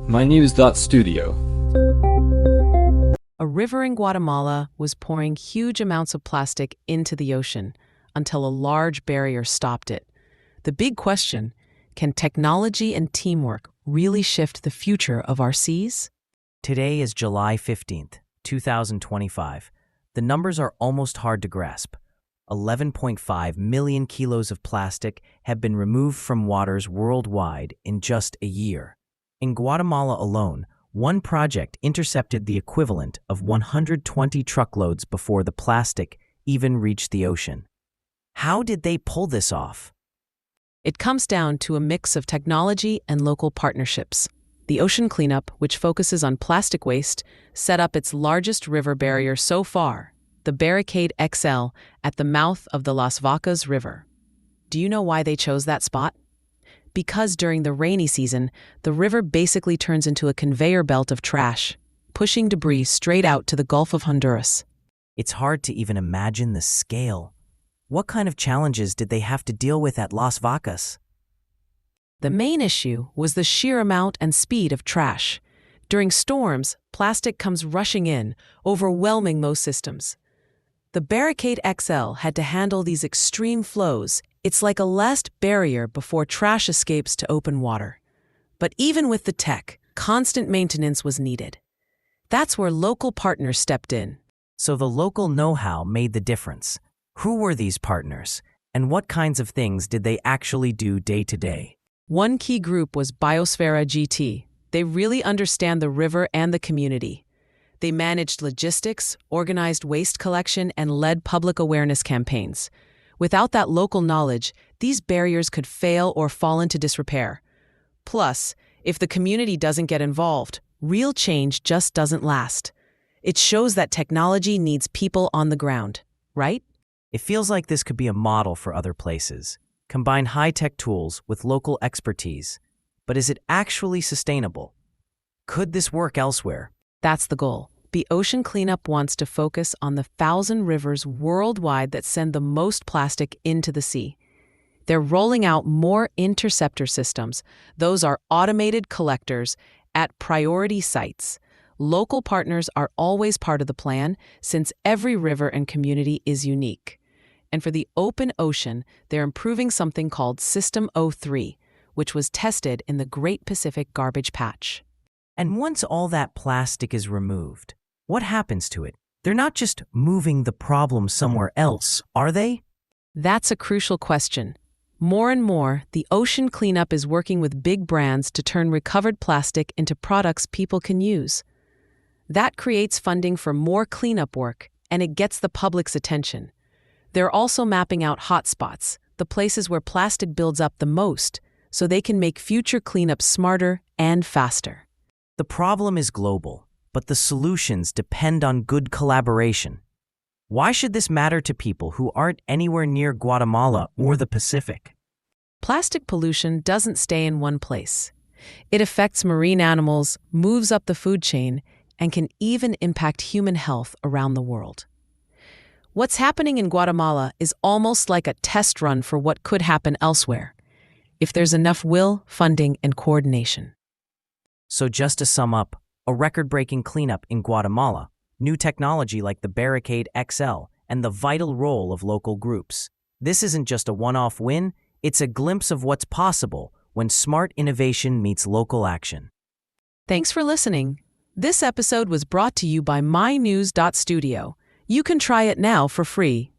mynews.studio. A river in Guatemala was pouring huge amounts of plastic into the ocean until a large barrier stopped it. The big question, can technology and teamwork really shift the future of our seas? Today is July 15th, 2025. The numbers are almost hard to grasp. 11.5 million kilos of plastic have been removed from waters worldwide in just a year. In Guatemala alone, one project intercepted the equivalent of 120 truckloads before the plastic even reached the ocean. How did they pull this off? It comes down to a mix of technology and local partnerships. The Ocean Cleanup, which focuses on plastic waste, set up its largest river barrier so far, the Barricade XL at the mouth of the Las Vacas River. Do you know why they chose that spot? Because during the rainy season, the river basically turns into a conveyor belt of trash, pushing debris straight out to the Gulf of Honduras. It's hard to even imagine the scale. What kind of challenges did they have to deal with at Las Vacas? The main issue was the sheer amount and speed of trash. During storms, plastic comes rushing in, overwhelming most systems. The Barricade XL had to handle these extreme flows. It's like a last barrier before trash escapes to open water. But even with the tech, constant maintenance was needed. That's where local partners stepped in. So the local know-how made the difference. Who were these partners, and what kinds of things did they actually do day to day? One key group was Biosfera GT. They really understand the river and the community. They managed logistics, organized waste collection, and led public awareness campaigns. Without that local knowledge, these barriers could fail or fall into disrepair. Plus, if the community doesn't get involved, real change just doesn't last. It shows that technology needs people on the ground, right? It feels like this could be a model for other places. Combine high-tech tools with local expertise. But is it actually sustainable? Could this work elsewhere? That's the goal. The Ocean Cleanup wants to focus on the 1,000 rivers worldwide that send the most plastic into the sea. They're rolling out more interceptor systems. Those are automated collectors at priority sites. Local partners are always part of the plan, since every river and community is unique. And for the open ocean, they're improving something called System 03, which was tested in the Great Pacific Garbage Patch. And once all that plastic is removed, what happens to it? They're not just moving the problem somewhere else, are they? That's a crucial question. More and more, the Ocean Cleanup is working with big brands to turn recovered plastic into products people can use. That creates funding for more cleanup work, and it gets the public's attention. They're also mapping out hotspots, the places where plastic builds up the most, so they can make future cleanups smarter and faster. The problem is global, but the solutions depend on good collaboration. Why should this matter to people who aren't anywhere near Guatemala or the Pacific? Plastic pollution doesn't stay in one place. It affects marine animals, moves up the food chain, and can even impact human health around the world. What's happening in Guatemala is almost like a test run for what could happen elsewhere, if there's enough will, funding, and coordination. So just to sum up, a record-breaking cleanup in Guatemala, new technology like the Barricade XL, and the vital role of local groups. This isn't just a one-off win, it's a glimpse of what's possible when smart innovation meets local action. Thanks for listening. This episode was brought to you by mynews.studio. You can try it now for free.